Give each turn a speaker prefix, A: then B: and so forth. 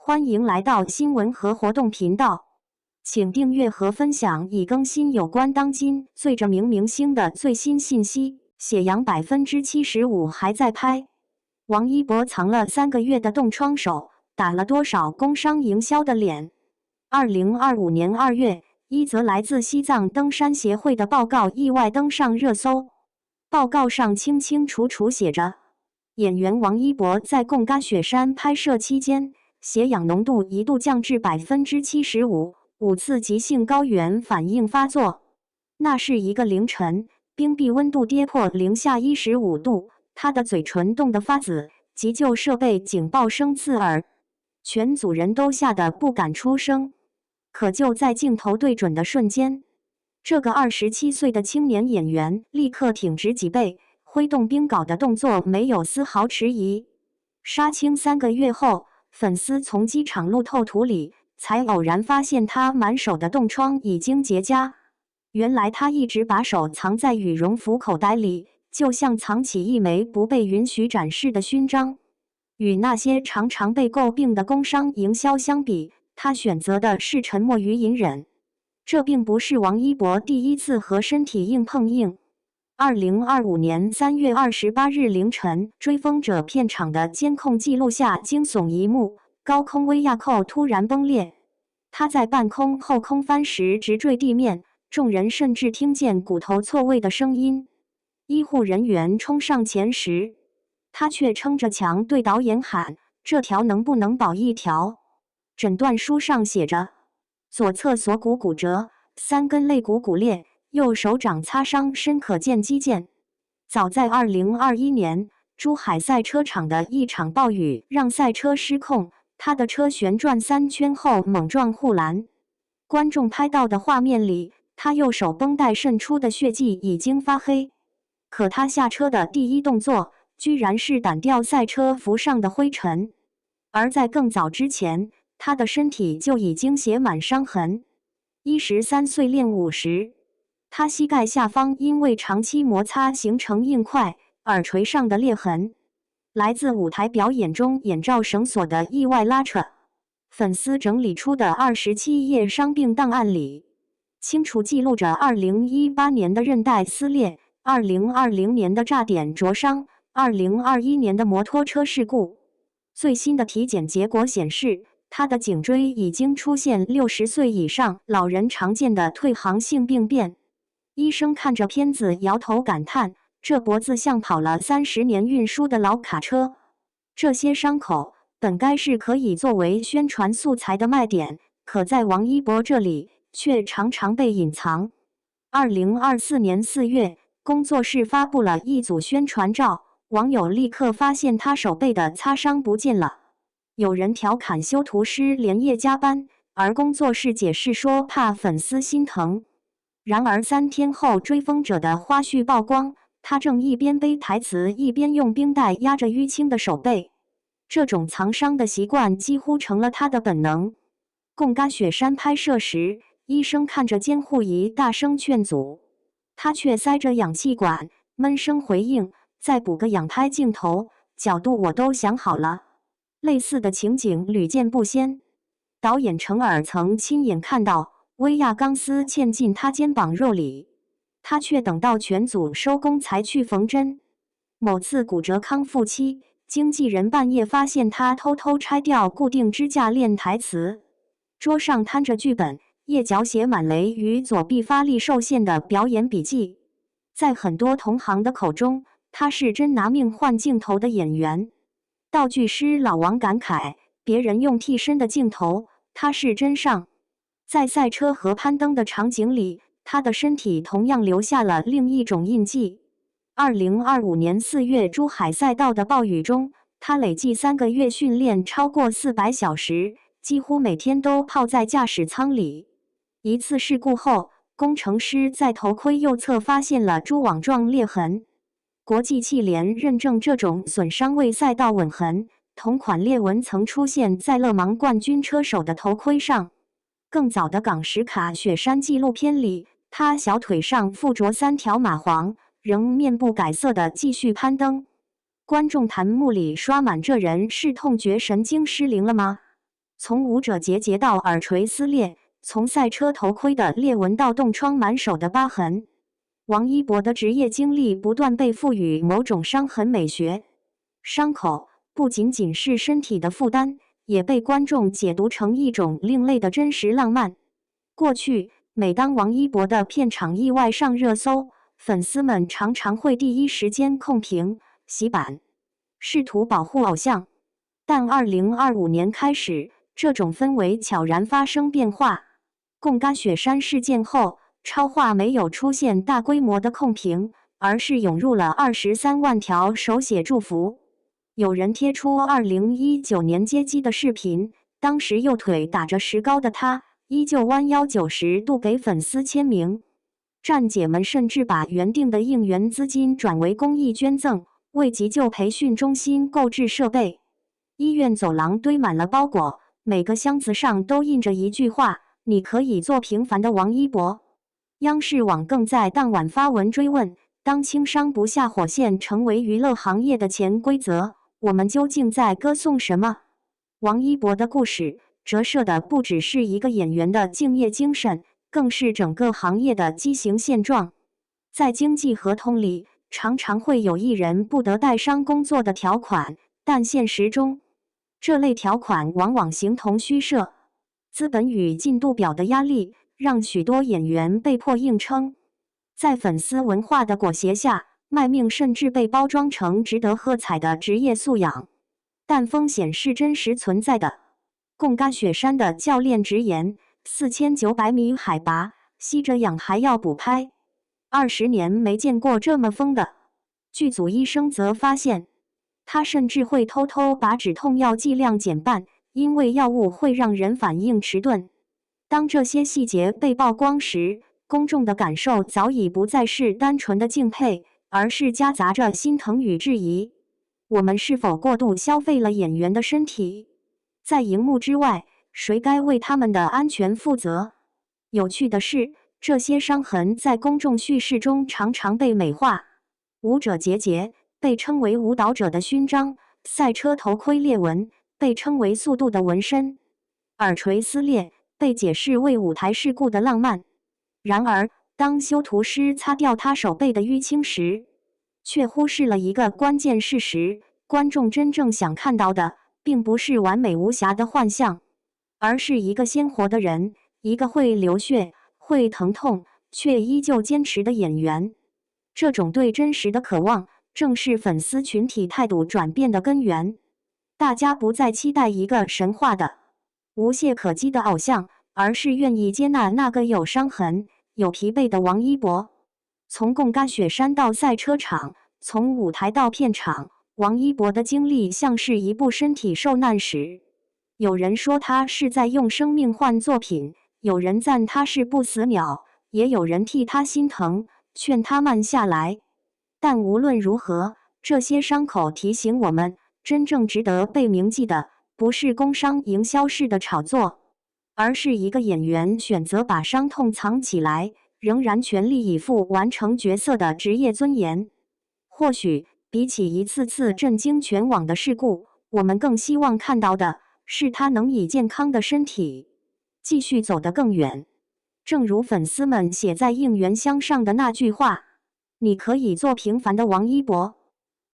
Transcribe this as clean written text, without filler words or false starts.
A: 欢迎来到新闻和活动频道，请订阅和分享已更新有关当今最着名明星的最新信息。血氧75%还在拍，王一博藏了3个月的冻疮手，打了多少工商营销的脸？2025年2月，一则来自西藏登山协会的报告意外登上热搜。报告上清清楚楚写着，演员王一博在贡嘎雪山拍摄期间，血氧浓度一度降至75%，5次急性高原反应发作。那是一个凌晨，冰壁温度跌破零下15度，他的嘴唇冻得发紫，急救设备警报声刺耳，全组人都吓得不敢出声。可就在镜头对准的瞬间，这个27岁的青年演员立刻挺直脊背，挥动冰镐的动作没有丝毫迟疑。杀青3个月后，粉丝从机场路透图里才偶然发现他满手的冻疮已经结痂。原来他一直把手藏在羽绒服口袋里，就像藏起一枚不被允许展示的勋章。与那些常常被诟病的工商营销相比，他选择的是沉默与隐忍。这并不是王一博第一次和身体硬碰硬。2025年3月28日凌晨，追风者片场的监控记录下惊悚一幕：高空威亚扣突然崩裂，他在半空后空翻时直坠地面，众人甚至听见骨头错位的声音。医护人员冲上前时，他却撑着墙对导演喊：“这条能不能保一条？”诊断书上写着，左侧锁骨骨折，3根肋骨骨裂，右手掌擦伤深可见肌腱。早在2021年，珠海赛车场的一场暴雨让赛车失控，他的车旋转3圈后猛撞护栏。观众拍到的画面里，他右手绷带渗出的血迹已经发黑。可他下车的第一动作，居然是掸掉赛车服上的灰尘。而在更早之前，他的身体就已经写满伤痕。13岁练武时，他膝盖下方因为长期摩擦形成硬块，耳垂上的裂痕，来自舞台表演中眼罩绳索的意外拉扯。粉丝整理出的27页伤病档案里，清楚记录着2018年的韧带撕裂、2020年的炸点灼伤、2021年的摩托车事故。最新的体检结果显示，他的颈椎已经出现60岁以上老人常见的退行性病变。医生看着片子摇头感叹，这脖子像跑了30年运输的老卡车。这些伤口本该是可以作为宣传素材的卖点，可在王一博这里却常常被隐藏。2024年4月，工作室发布了一组宣传照，网友立刻发现他手背的擦伤不见了。有人调侃修图师连夜加班，而工作室解释说怕粉丝心疼。然而3天后，追风者的花絮曝光，他正一边背台词一边用冰袋压着淤青的手背。这种藏伤的习惯几乎成了他的本能。贡嘎雪山拍摄时，医生看着监护仪大声劝阻，他却塞着氧气管，闷声回应：“再补个仰拍镜头，角度我都想好了。”类似的情景屡见不鲜。导演程耳曾亲眼看到威亚钢丝嵌进他肩膀肉里，他却等到全组收工才去缝针。某次骨折康复期，经纪人半夜发现他偷偷拆掉固定支架练台词，桌上摊着剧本，页角写满雷与左臂发力受限的表演笔记。在很多同行的口中，他是真拿命换镜头的演员。道具师老王感慨，别人用替身的镜头，他是真上。在赛车和攀登的场景里，他的身体同样留下了另一种印记。2025年4月珠海赛道的暴雨中，他累计3个月训练超过400小时，几乎每天都泡在驾驶舱里。一次事故后，工程师在头盔右侧发现了蛛网状裂痕。国际汽联认证这种损伤为赛道吻痕，同款裂纹曾出现在勒芒冠军车手的头盔上。更早的港史卡雪山纪录片里，他小腿上附着3条蚂蟥，仍面不改色地继续攀登。观众弹幕里刷满这人是痛觉神经失灵了吗？从舞者节节到耳垂撕裂，从赛车头盔的裂纹到冻疮满手的疤痕，王一博的职业经历不断被赋予某种伤痕美学。伤口不仅仅是身体的负担，也被观众解读成一种另类的真实浪漫。过去，每当王一博的片场意外上热搜，粉丝们常常会第一时间控评、洗版，试图保护偶像。但2025年开始，这种氛围悄然发生变化。贡嘎雪山事件后，超话没有出现大规模的控评，而是涌入了23万条手写祝福。有人贴出2019年接机的视频，当时右腿打着石膏的他，依旧弯腰90度给粉丝签名。站姐们甚至把原定的应援资金转为公益捐赠，为急救培训中心购置设备。医院走廊堆满了包裹，每个箱子上都印着一句话：你可以做平凡的王一博。央视网更在当晚发文追问：当轻伤不下火线成为娱乐行业的潜规则，我们究竟在歌颂什么？王一博的故事折射的不只是一个演员的敬业精神，更是整个行业的畸形现状。在经纪合同里，常常会有艺人不得带伤工作的条款，但现实中，这类条款往往形同虚设。资本与进度表的压力，让许多演员被迫硬撑。在粉丝文化的裹挟下，卖命甚至被包装成值得喝彩的职业素养。但风险是真实存在的。贡嘎雪山的教练直言，4900米海拔，吸着氧还要补拍，20年没见过这么疯的。剧组医生则发现，他甚至会偷偷把止痛药剂量减半，因为药物会让人反应迟钝。当这些细节被曝光时，公众的感受早已不再是单纯的敬佩，而是夹杂着心疼与质疑。我们是否过度消费了演员的身体？在荧幕之外，谁该为他们的安全负责？有趣的是，这些伤痕在公众叙事中常常被美化。舞者节被称为舞蹈者的勋章，赛车头盔裂纹被称为速度的纹身，耳垂撕裂被解释为舞台事故的浪漫。然而，当修图师擦掉他手背的淤青时，却忽视了一个关键事实：观众真正想看到的，并不是完美无瑕的幻象，而是一个鲜活的人，一个会流血、会疼痛，却依旧坚持的演员。这种对真实的渴望，正是粉丝群体态度转变的根源。大家不再期待一个神话的、无懈可击的偶像，而是愿意接纳那个有伤痕、有疲惫的王一博。从贡嘎雪山到赛车场，从舞台到片场，王一博的经历像是一部身体受难史。有人说他是在用生命换作品，有人赞他是不死鸟，也有人替他心疼，劝他慢下来。但无论如何，这些伤口提醒我们，真正值得被铭记的，不是工商营销式的炒作，而是一个演员选择把伤痛藏起来，仍然全力以赴完成角色的职业尊严。或许，比起一次次震惊全网的事故，我们更希望看到的是他能以健康的身体继续走得更远。正如粉丝们写在应援箱上的那句话：你可以做平凡的王一博。